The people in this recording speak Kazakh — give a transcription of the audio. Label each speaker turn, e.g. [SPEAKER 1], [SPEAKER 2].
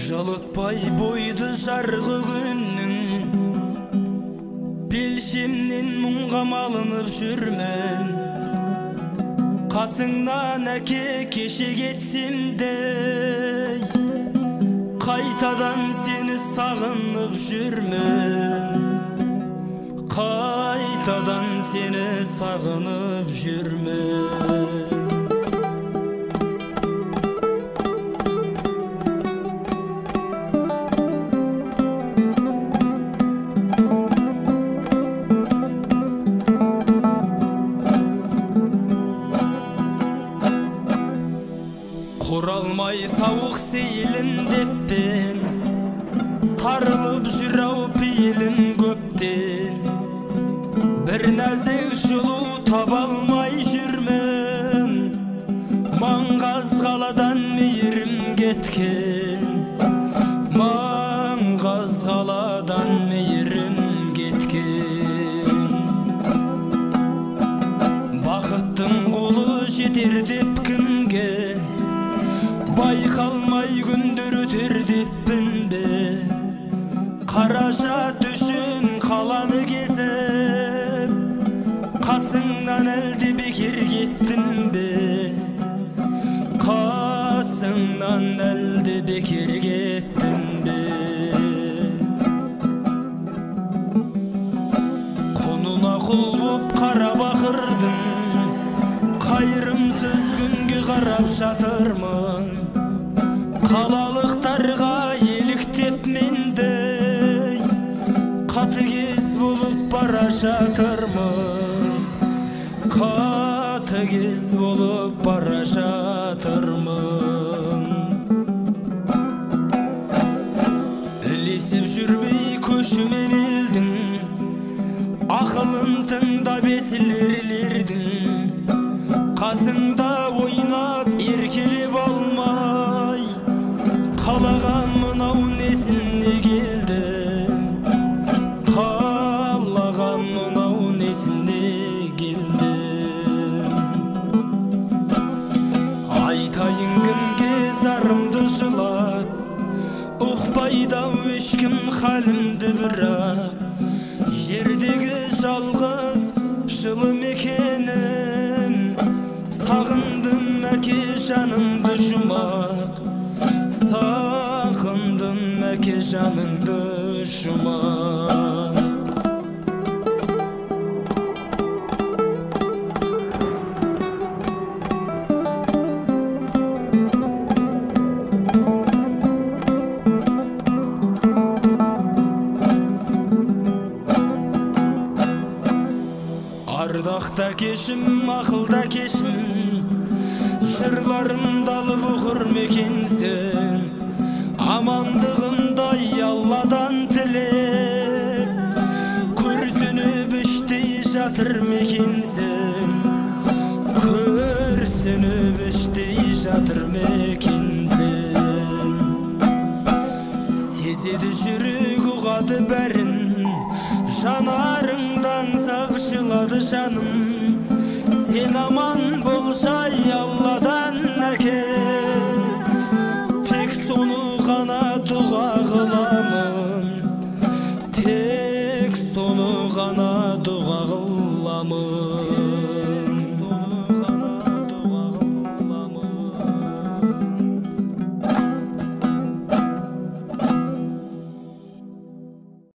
[SPEAKER 1] Жылытпай бойды жарғы күннің, белшемнен мұңға малынып жүрмін. Қасыңнан әке кеше кетсем де, қайтадан сені сағынып жүрмін. Қайтадан сені сағынып жүрмін. Құралмай сауық сейілін деппен, тарылып жүрау пейілін көптен. Бір нәзік жылу табалмай жүрмін, маңғаз қаладан мейірім кеткен. Маңғаз қаладан мейірім кеткен. Бақыттың қолы жетер деп кімге, байқалмай күндер өтер деппін бе. Қаражат үшін қаланы кезіп, қасыңнан әлде бекер кеттім бе. Қасыңнан әлде бекер кеттім бе. Құнына құл боп қарап ақырдың, қайырымсыз күнге қарап жатырмын. Қалалықтарға еліктеп мендей, қатыгез болып бара жатырмын. Қатыгез болып бара жатырмын. Ілесіп жүрмей көшімен елдің, ақылын тыңдап есілерлердің. Қасыңда ойнап еркелеп алмай, қалаған мынау несіне келдім. Қалаған мынау несіне келдім. Айтайын кімге зарымды жылап, ұқпайды ешкім халімді, бірақ жердегі жалғыз жылы мекенім. Сағындым әке жанымды жұмақ, сағындым әке жаныңды жұмақ. Ардақта кешім, ақылда кешім, жырларымды алып оқыр мекенсің. Амандығымдай Алладан тілеп, күрсініп іштей жатыр мекенсің. Күрсініп іштей жатыр мекенсің. Сезеді жүрек ұғады бәрін, жанарыңдан сапшылады жаным. Сен аман бол жай Алладан әке, тек соны ғана дұға қыламын. Тек соны ғана дұға қыламын.